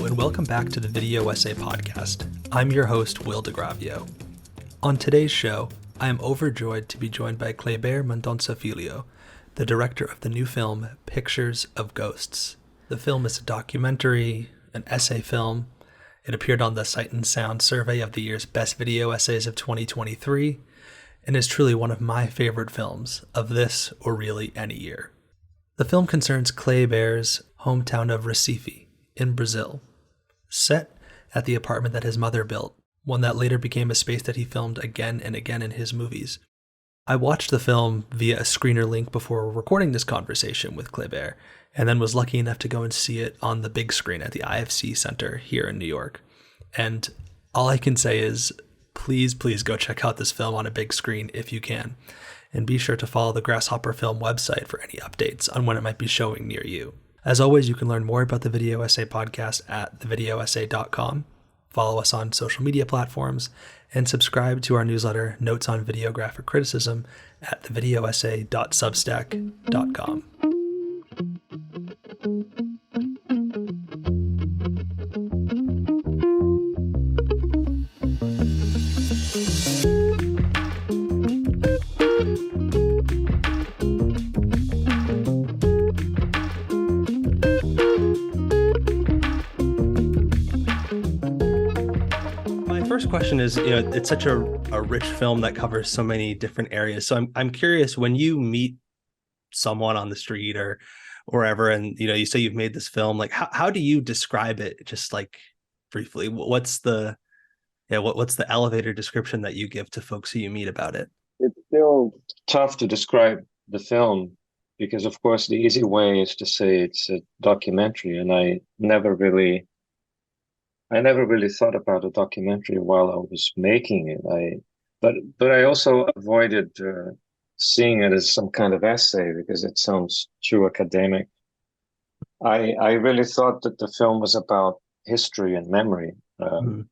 Hello, and welcome back to the Video Essay Podcast. I'm your host, Will DeGravio. On today's show, I am overjoyed to be joined by Kleber Mendonça Filho, the director of the new film, Pictures of Ghosts. The film is a documentary, an essay film. It appeared on the Sight and Sound survey of the year's Best Video Essays of 2023, and is truly one of my favorite films of this or really any year. The film concerns Kleber's hometown of Recife in Brazil, set at the apartment that his mother built, one that later became a space that he filmed again and again in his movies. I watched the film via a screener link before recording this conversation with Kleber, and then was lucky enough to go and see it on the big screen at the IFC Center here in New York. And all I can say is, please go check out this film on a big screen if you can. And be sure to follow the Grasshopper Film website for any updates on when it might be showing near you. As always, you can learn more about the Video Essay Podcast at thevideoessay.com. Follow us on social media platforms, and subscribe to our newsletter, Notes on Videographic Criticism, at thevideoessay.substack.com. First question is, it's such a rich film that covers so many different areas. So I'm curious, when you meet someone on the street or wherever, and you say you've made this film, like how do you describe it? Just like briefly, what's the elevator description that you give to folks who you meet about it? It's still tough to describe the film because, of course, the easy way is to say it's a documentary, and I never really thought about a documentary while I was making it. But I also avoided seeing it as some kind of essay because it sounds too academic. I really thought that the film was about history and memory, and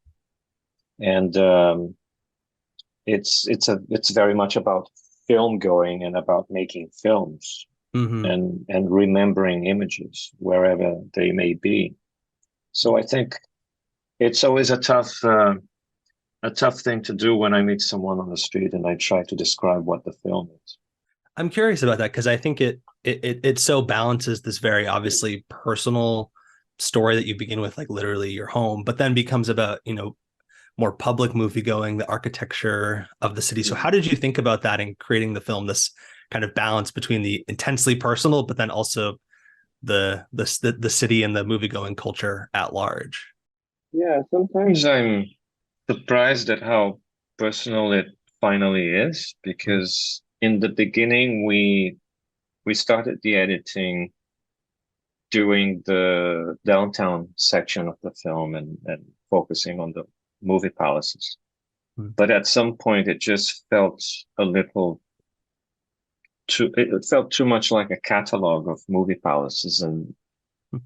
it's very much about film going and about making films and remembering images wherever they may be. So I think it's always a tough thing to do when I meet someone on the street and I try to describe what the film is. I'm curious about that because I think it so balances this very obviously personal story that you begin with, like literally your home, but then becomes about, more public movie going, the architecture of the city. So how did you think about that in creating the film, this kind of balance between the intensely personal, but then also the city and the movie going culture at large? Yeah, sometimes I'm surprised at how personal it finally is, because in the beginning we started the editing doing the downtown section of the film and focusing on the movie palaces. But at some point it just felt it felt too much like a catalog of movie palaces, and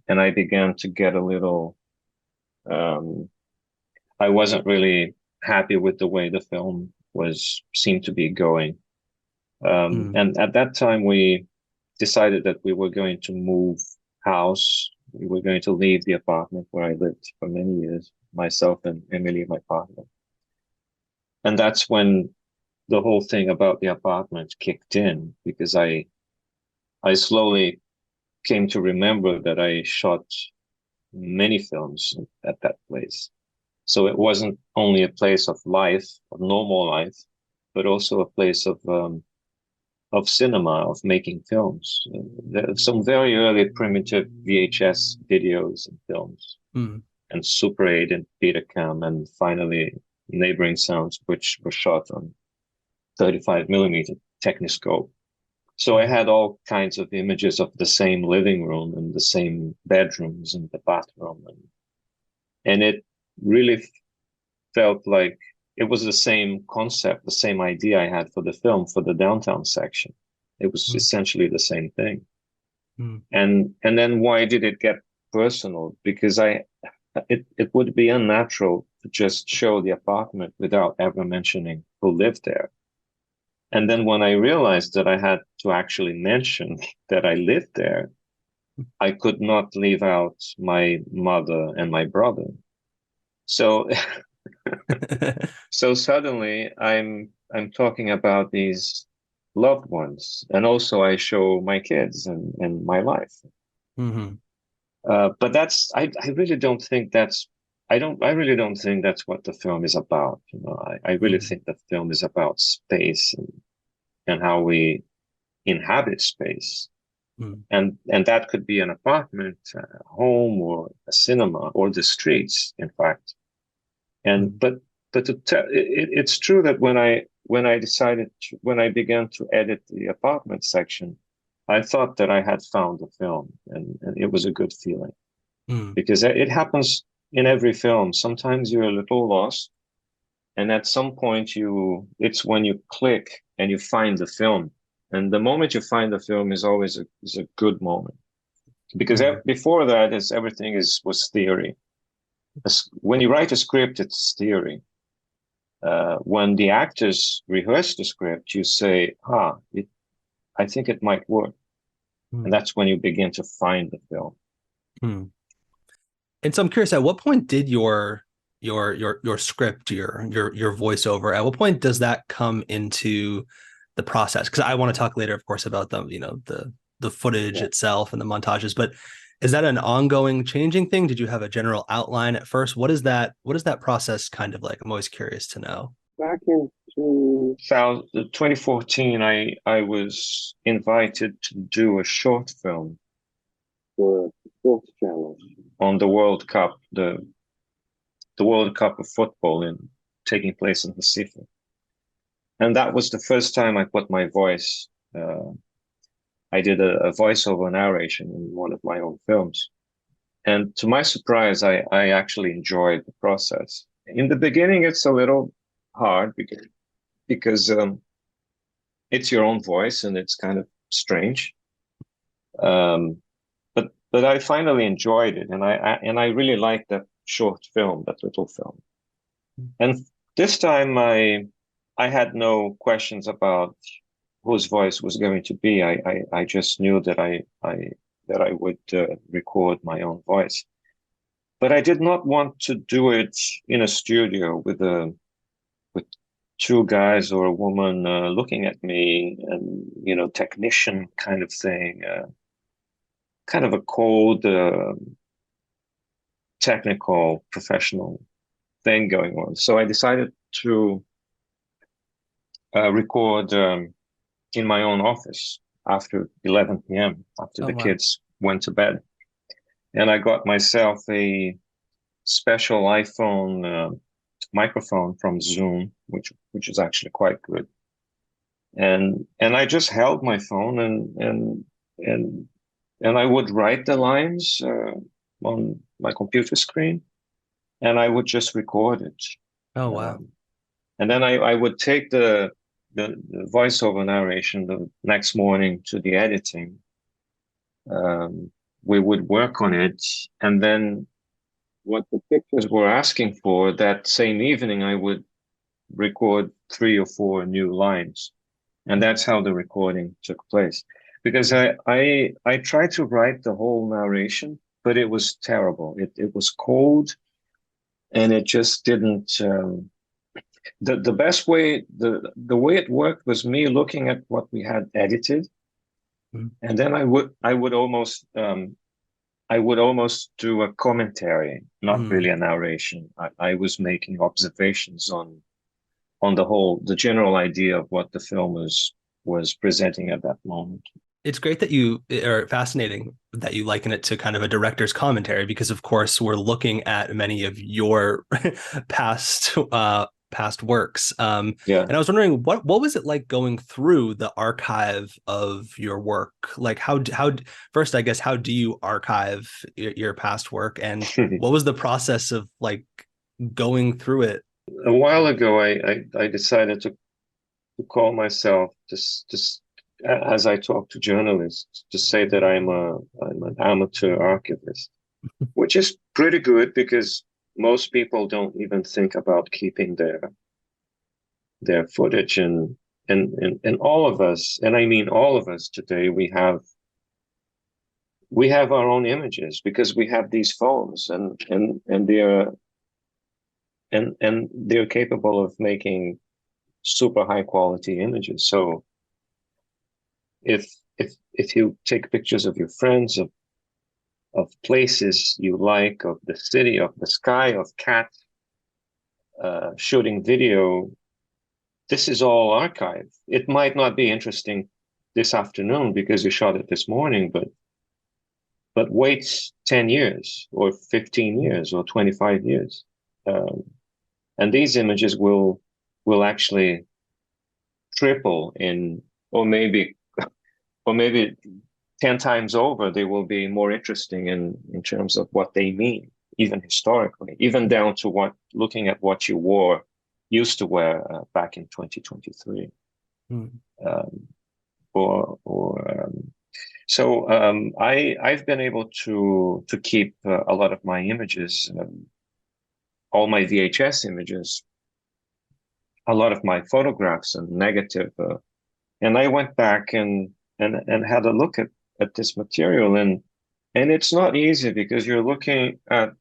I began to get a little I wasn't really happy with the way the film seemed to be going. And at that time, we decided that we were going to move house. We were going to leave the apartment where I lived for many years, myself and Emily, my partner. And that's when the whole thing about the apartment kicked in, because I slowly came to remember that I shot many films at that place. So it wasn't only a place of life, of normal life, but also a place of cinema, of making films. There are some very early primitive VHS videos and films, and Super 8 and Betacam, and finally Neighboring Sounds, which were shot on 35mm Techniscope. So I had all kinds of images of the same living room and the same bedrooms and the bathroom. And it really felt like it was the same concept, the same idea I had for the film, for the downtown section. It was essentially the same thing. And then why did it get personal? Because it would be unnatural to just show the apartment without ever mentioning who lived there. And then when I realized that I had to actually mention that I lived there, I could not leave out my mother and my brother. So so suddenly I'm talking about these loved ones, and also I show my kids and my life. Mm-hmm. But I really don't think I really don't think that's what the film is about. You know, I really think the film is about space and how we inhabit space. Mm-hmm. And that could be an apartment, a home, or a cinema, or the streets, in fact. And it's true that when I began to edit the apartment section, I thought that I had found the film, and it was a good feeling because it happens in every film. Sometimes you're a little lost, and at some point it's when you click and you find the film. And the moment you find the film is always is a good moment because before that is everything was theory. When you write a script, it's theory. When the actors rehearse the script, you say, I think it might work. And that's when you begin to find the film. And so I'm curious, at what point did your script, your voiceover, at what point does that come into the process? Because I want to talk later, of course, about the footage itself and the montages, but is that an ongoing changing thing? Did you have a general outline at first? What is that process kind of like? I'm always curious to know. Back in 2014, I was invited to do a short film for a sports channel on the World Cup, the World Cup of football taking place in Recife. And that was the first time I put my voice. I did a voiceover narration in one of my own films. And to my surprise, I actually enjoyed the process. In the beginning, it's a little hard because it's your own voice and it's kind of strange. But I finally enjoyed it, and I really liked that short film, that little film. And this time I had no questions about whose voice was going to be. I just knew that I would record my own voice. But I did not want to do it in a studio with two guys or a woman looking at me, and technician kind of thing, kind of a cold, technical, professional thing going on. So I decided to record in my own office after 11 p.m., after the kids went to bed. And I got myself a special iPhone microphone from Zoom, which is actually quite good. And I just held my phone and I would write the lines on my computer screen, and I would just record it. Oh wow! And then I would take the voiceover narration the next morning to the editing. We would work on it, and then what the pictures were asking for that same evening, I would record 3 or 4 new lines, and that's how the recording took place. Because I tried to write the whole narration, but it was terrible. It was cold, and it just didn't. The best way the way it worked was me looking at what we had edited, and then I would almost do a commentary, not really a narration. I was making observations on the general idea of what the film was presenting at that moment. It's great that fascinating that you liken it to kind of a director's commentary, because of course we're looking at many of your past works. And I was wondering what was it like going through the archive of your work? Like how first, I guess, how do you archive your past work, and what was the process of like going through it? A while ago, I decided to call myself just as I talk to journalists, to say that I'm an amateur archivist, which is pretty good because most people don't even think about keeping their footage, and all of us, and I mean all of us today, we have we have our own images because we have these phones, and they're capable of making super high quality images. So if you take pictures of your friends, of places you like, of the city, of the sky, of cats, shooting video, this is all archived. It might not be interesting this afternoon because you shot it this morning, but wait 10 years or 15 years or 25 years. And these images will actually triple in, or maybe 10 times over, they will be more interesting in terms of what they mean, even historically, even down to looking at what you used to wear back in 2023. So I've been able to keep a lot of my images, all my VHS images, a lot of my photographs and negative, and I went back and had a look at this material, and it's not easy because you're looking at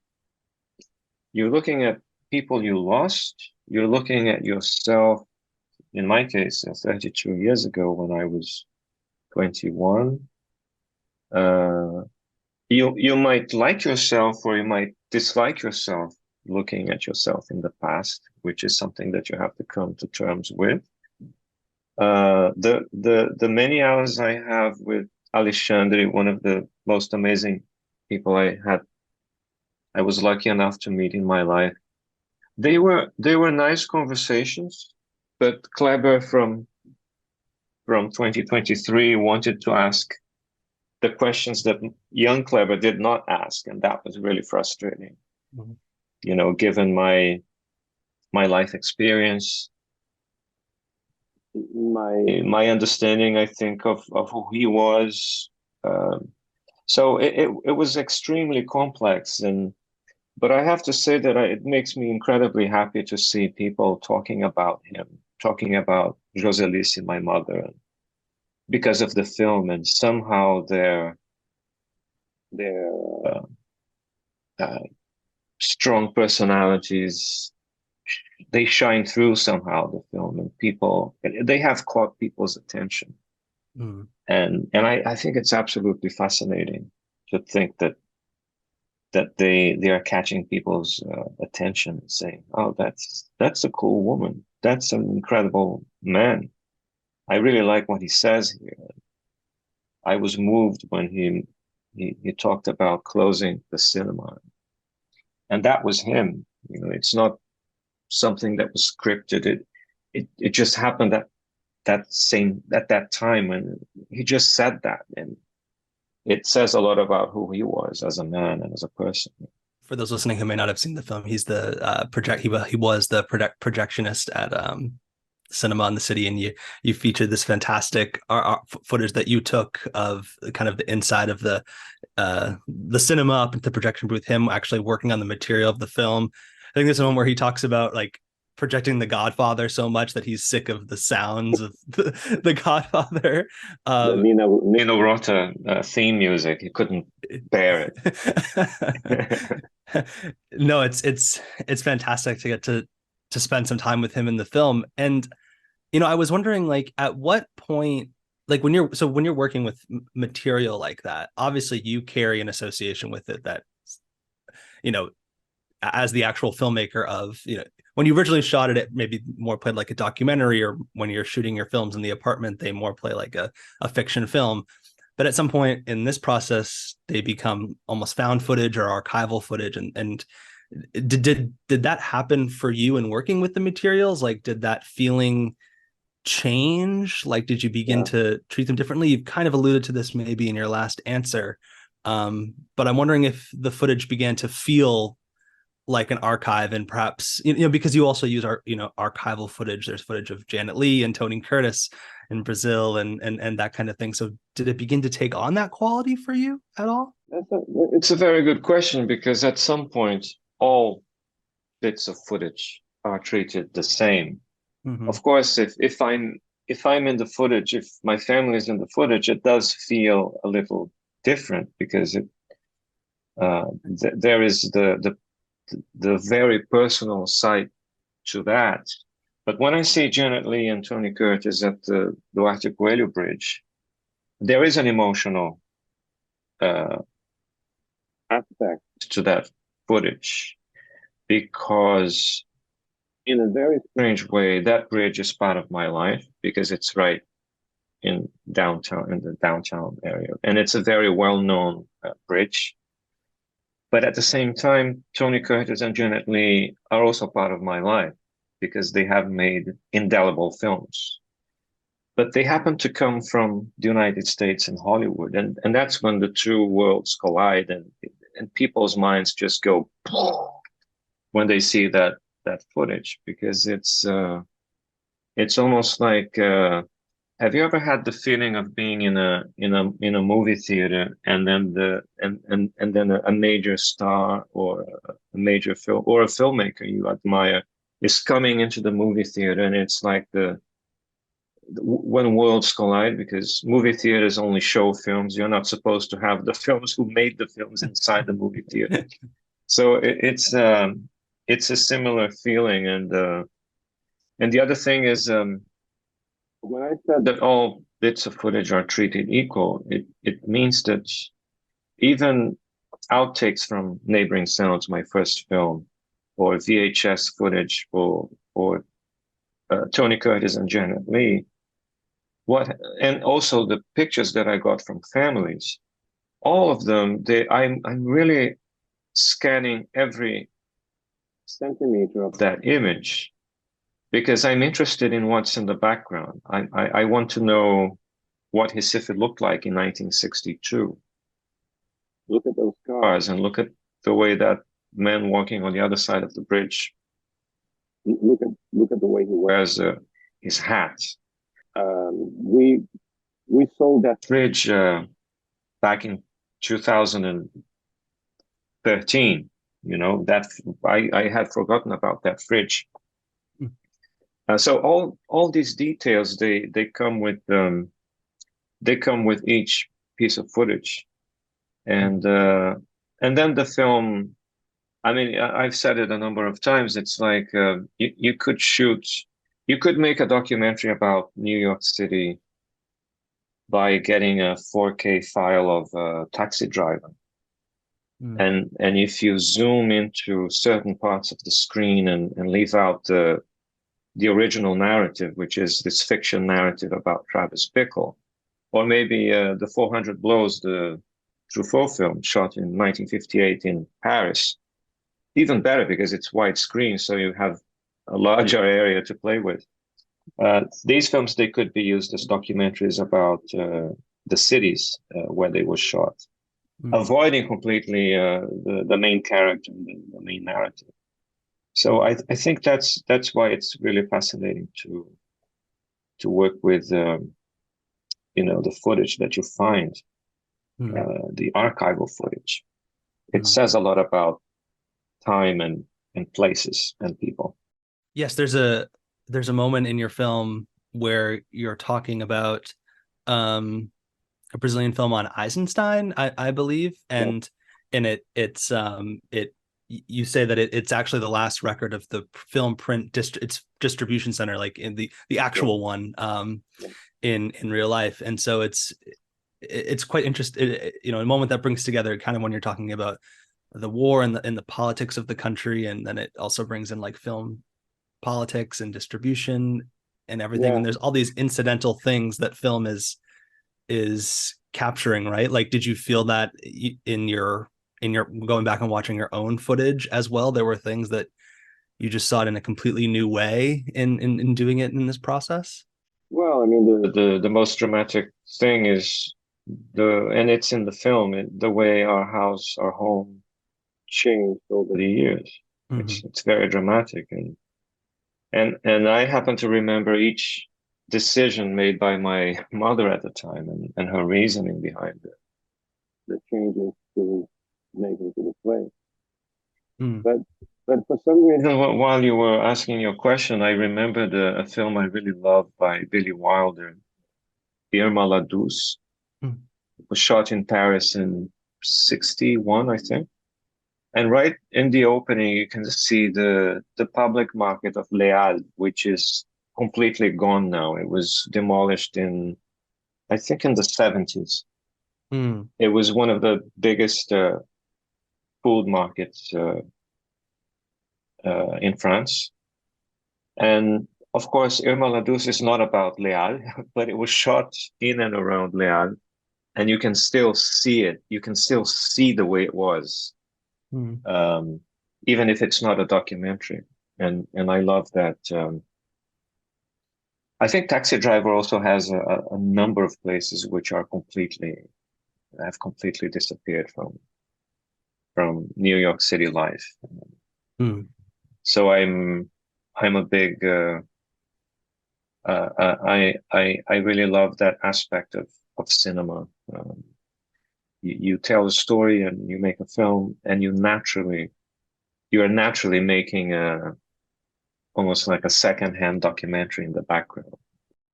people you lost, you're looking at yourself. In my case, 32 years ago when I was 21. You might like yourself or you might dislike yourself looking at yourself in the past, which is something that you have to come to terms with. The many hours I have with Alexandre, one of the most amazing people I was lucky enough to meet in my life. They were nice conversations, but Kleber from 2023 wanted to ask the questions that young Kleber did not ask, and that was really frustrating. Mm-hmm. Given my life experience, my understanding, I think, of who he was. So it was extremely complex, but I have to say that it makes me incredibly happy to see people talking about him, talking about Joselice, my mother, because of the film, and somehow their strong personalities, they shine through somehow, the film, and they have caught people's attention. Mm. And I think it's absolutely fascinating to think that they are catching people's attention and saying, oh, that's a cool woman. That's an incredible man. I really like what he says here. I was moved when he talked about closing the cinema. And that was him. It's not something that was scripted. It just happened at that time, and he just said that, and it says a lot about who he was as a man and as a person. For those listening who may not have seen the film, he's the he was the projectionist at cinema in the city, and you featured this fantastic footage that you took of kind of the inside of the cinema up into the projection booth, him actually working on the material of the film. I think there's one where he talks about like projecting The Godfather so much that he's sick of the sounds of the Godfather. The Nino Rota theme music, he couldn't bear it. No, it's fantastic to get to spend some time with him in the film. And I was wondering, like, at what point, like when you're working with material like that, obviously you carry an association with it that, as the actual filmmaker of, when you originally shot it, it maybe more played like a documentary, or when you're shooting your films in the apartment, they more play like a fiction film. But at some point in this process, they become almost found footage or archival footage. And did that happen for you in working with the materials? Like, did that feeling change? Like, did you begin to treat them differently? You've kind of alluded to this maybe in your last answer. But I'm wondering if the footage began to feel like an archive, and perhaps, because you also use archival footage. There's footage of Janet Leigh and Tony Curtis in Brazil and that kind of thing. So did it begin to take on that quality for you at all? It's a very good question, because at some point, all bits of footage are treated the same. Mm-hmm. Of course, if I'm in the footage, if my family is in the footage, it does feel a little different because there is the very personal side to that. But when I see Janet Leigh and Tony Curtis at the Duarte Coelho Bridge, there is an emotional aspect to that footage, because in a very strange way, that bridge is part of my life because it's right in the downtown area. And it's a very well-known bridge. But at the same time, Tony Curtis and Janet Leigh are also part of my life because they have made indelible films. But they happen to come from the United States and Hollywood. And that's when the two worlds collide and people's minds just go when they see that footage, because it's almost like have you ever had the feeling of being in a movie theater and then then a major star or a major film or a filmmaker you admire is coming into the movie theater, and it's like when worlds collide, because movie theaters only show films. You're not supposed to have the films who made the films inside the movie theater. So it's a similar feeling. And the other thing is, when I said that all bits of footage are treated equal, it means that even outtakes from Neighboring Sounds, my first film, or VHS footage, or Tony Curtis and Janet Leigh, and also the pictures that I got from families, all of them, I'm really scanning every centimeter of that image because I'm interested in what's in the background. I want to know what Recife looked like in 1962. Look at those cars and look at the way that man walking on the other side of the bridge. Look at the way he wears his hat. We sold that bridge back in 2013. You know, that I had forgotten about that fridge. So all these details they come with each piece of footage, and then the film. I mean, I've said it a number of times. It's like you could make a documentary about New York City by getting a 4K file of Taxi Driver. And if you zoom into certain parts of the screen and leave out the original narrative, which is this fiction narrative about Travis Bickle, or maybe the 400 Blows, the Truffaut film shot in 1958 in Paris, even better because it's widescreen, so you have a larger area to play with. These films, they could be used as documentaries about the cities where they were shot, avoiding completely the main character and the main narrative. So I think that's why it's really fascinating to work with the footage that you find, the archival footage. It says a lot about time and places and people. Yes, there's a moment in your film where you're talking about a Brazilian film on Eisenstein, I believe, and you say that it's actually the last record of the film print its distribution center, like in the actual one in real life. And so it's quite interesting, a moment that brings together kind of when you're talking about the war and the politics of the country, and then it also brings in like film politics and distribution and everything. And there's all these incidental things that film is capturing, right? Like, did you feel that in your going back and watching your own footage as well? There were things that you just saw it in a completely new way in doing it in this process? Well, I mean, the most dramatic thing is and it's in the film, the way our home changed over the years. It's very dramatic, and I happen to remember each decision made by my mother at the time and her reasoning behind the changes to making to the play. But for some reason, while you were asking your question, I remembered a film I really loved by Billy Wilder, Irma la Douce. was shot in Paris in 61, I think. And right in the opening, you can see the public market of Leal, which is completely gone now. It was demolished in, I think, in the 70s. Mm. It was one of the biggest food markets in France. And of course, Irma la Douce is not about Leal, but it was shot in and around Leal. And you can still see it. You can still see the way it was, even if it's not a documentary. And I love that. I think Taxi Driver also has a number of places which are have completely disappeared from New York City life. So I'm a big I really love that aspect of cinema. You tell a story and you make a film, and you are naturally making almost like a secondhand documentary in the background.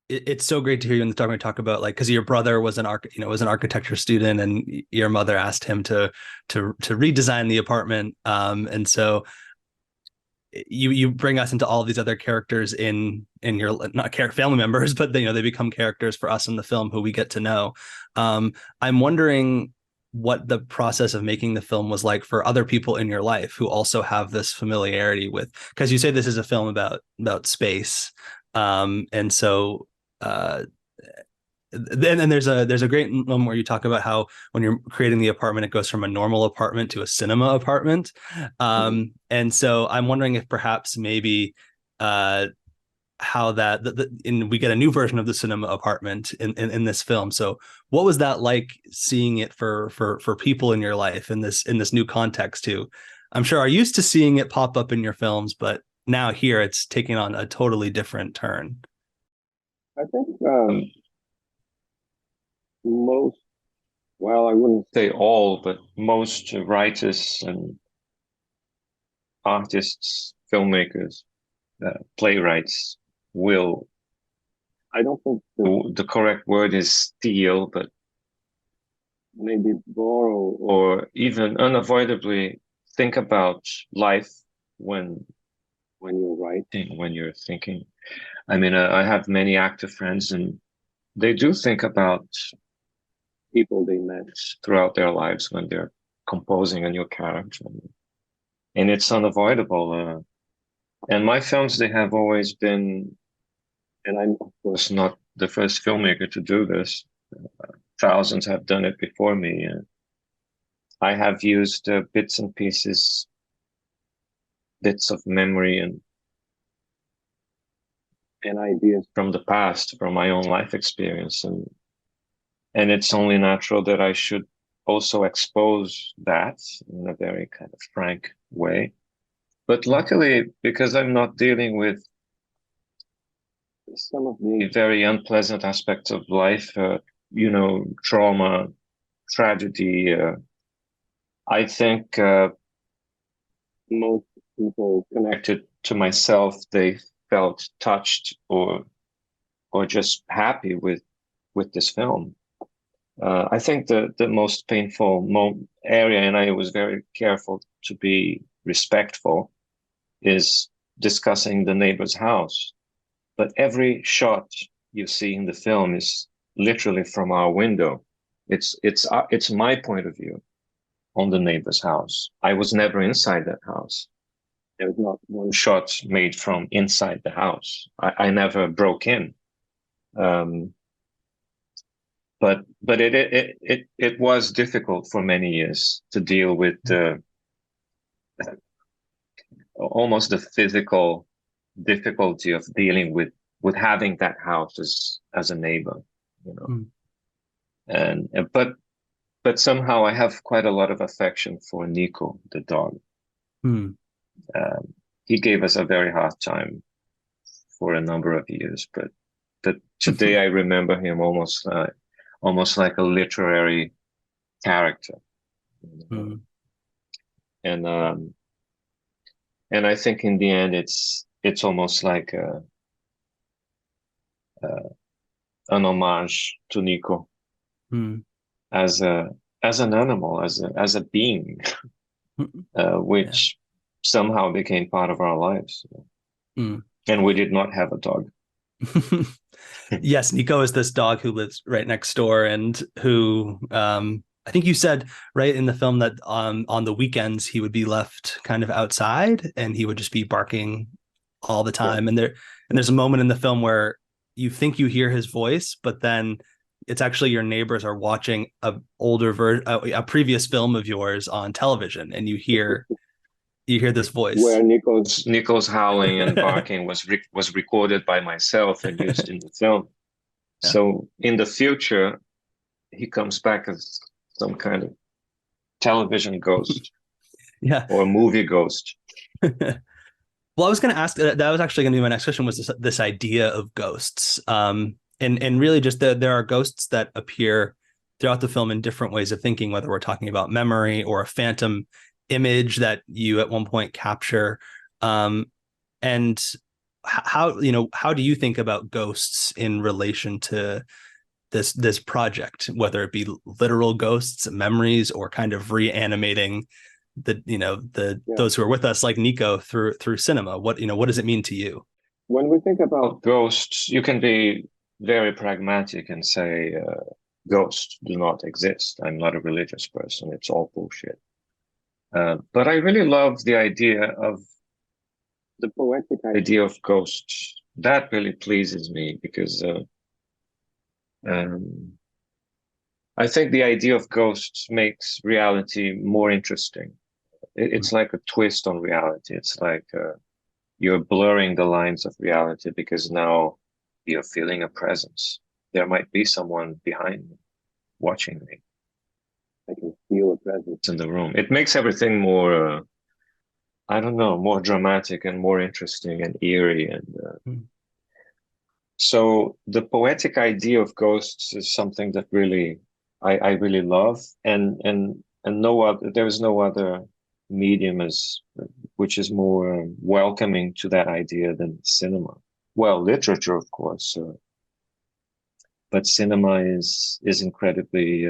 It's so great to hear you in the talk about, like, because your brother was an architecture student, and your mother asked him to redesign the apartment, and so you bring us into all of these other characters in your, not family members, but they become characters for us in the film who we get to know. I'm wondering what the process of making the film was like for other people in your life who also have this familiarity with, because you say this is a film about space, and so then there's a great moment where you talk about how when you're creating the apartment, it goes from a normal apartment to a cinema apartment. And so I'm wondering if perhaps maybe how that we get a new version of the cinema apartment in this film. So what was that like, seeing it for people in your life in this new context too? I'm sure are used to seeing it pop up in your films, but now here it's taking on a totally different turn. I think most, well, I wouldn't say all, but most writers and artists, filmmakers, playwrights will, I don't think the correct word is steal, but maybe borrow or even unavoidably think about life when you're writing, when you're thinking. I mean, I have many actor friends, and they do think about people they met throughout their lives when they're composing a new character, and it's unavoidable. And my films, they have always been, and I'm of course not the first filmmaker to do this. Thousands have done it before me. I have used bits and pieces, bits of memory and ideas from the past, from my own life experience, and it's only natural that I should also expose that in a very kind of frank way. But luckily, because I'm not dealing with some of the very unpleasant aspects of life, trauma, tragedy, I think most people connected to myself, they felt touched or just happy with this film. I think the most painful area, and I was very careful to be respectful, is discussing the neighbor's house. But every shot you see in the film is literally from our window. It's my point of view on the neighbor's house. I was never inside that house. There was not one shot made from inside the house. I never broke in. But it was difficult for many years to deal with almost the physical difficulty of dealing with having that house as a neighbor, and but somehow I have quite a lot of affection for Nico, the dog. He gave us a very hard time for a number of years, but today I remember him almost like a literary character. And I think in the end it's almost like an homage to Nico. as an animal, as a being, which somehow became part of our lives. And we did not have a dog. Yes, Nico is this dog who lives right next door, and who I think you said right in the film that on the weekends he would be left kind of outside and he would just be barking all the time. Yeah. And there's a moment in the film where you think you hear his voice, but then it's actually your neighbors are watching a previous film of yours on television, and you hear this voice where Nico's howling and barking was recorded by myself and used in the film. Yeah. So in the future, he comes back as some kind of television ghost, or movie ghost. Well, I was going to ask, that was actually going to be my next question, was this idea of ghosts. And really just there are ghosts that appear throughout the film in different ways of thinking, whether we're talking about memory or a phantom image that you at one point capture. And how do you think about ghosts in relation to this project, whether it be literal ghosts, memories, or kind of reanimating those who are with us, like Nico, through cinema? What does it mean to you? When we think about ghosts, you can be very pragmatic and say ghosts do not exist. I'm not a religious person. It's all bullshit. But I really love the idea of the poetic idea of ghosts. That really pleases me because I think the idea of ghosts makes reality more interesting. It's like a twist on reality. It's like you're blurring the lines of reality because now you're feeling a presence. There might be someone behind me, watching me. I can feel a presence in the room. It makes everything more, more dramatic and more interesting and eerie. And so the poetic idea of ghosts is something that really I really love, and there is no other medium which is more welcoming to that idea than cinema. Well, literature, of course, but cinema is incredibly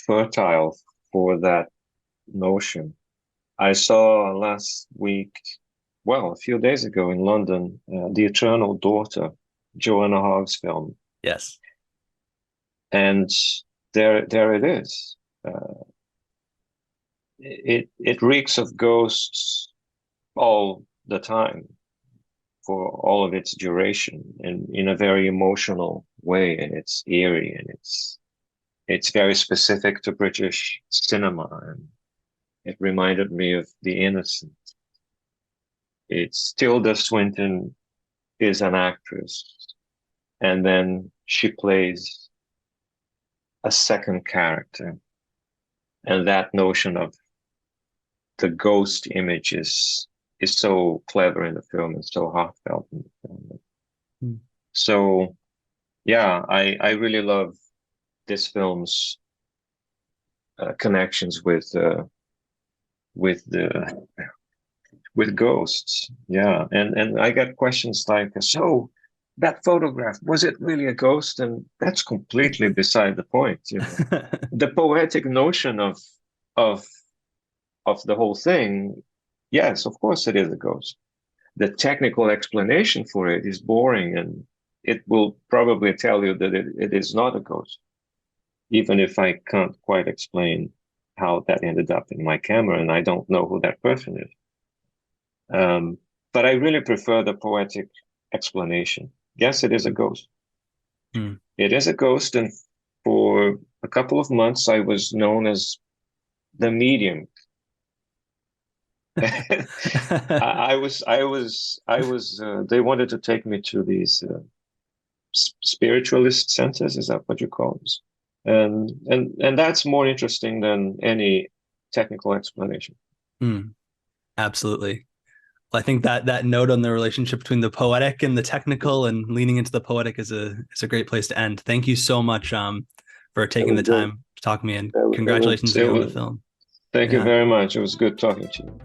fertile for that notion. I saw last week, a few days ago in London, The Eternal Daughter, Joanna Hogg's film. Yes. And there it is. It reeks of ghosts all the time for all of its duration, and in a very emotional way, and it's eerie, and it's very specific to British cinema, and it reminded me of The Innocent. It's Tilda Swinton is an actress, and then she plays a second character, and that notion of the ghost image is so clever in the film and so heartfelt in the film. So yeah, I really love this film's connections with ghosts. Yeah, and I get questions like, so that photograph, was it really a ghost? And that's completely beside the point. The poetic notion of the whole thing, yes, of course it is a ghost. The technical explanation for it is boring, and it will probably tell you that it is not a ghost, even if I can't quite explain how that ended up in my camera, and I don't know who that person is. But I really prefer the poetic explanation. Yes, it is a ghost. It is a ghost, and for a couple of months I was known as the medium. I was they wanted to take me to these spiritualist centers. Is that what you call them? And that's more interesting than any technical explanation. Absolutely. Well, I think that note on the relationship between the poetic and the technical and leaning into the poetic is a great place to end. Thank you so much for taking the time to talk to me, and congratulations again on the film. Thank you very much. It was good talking to you.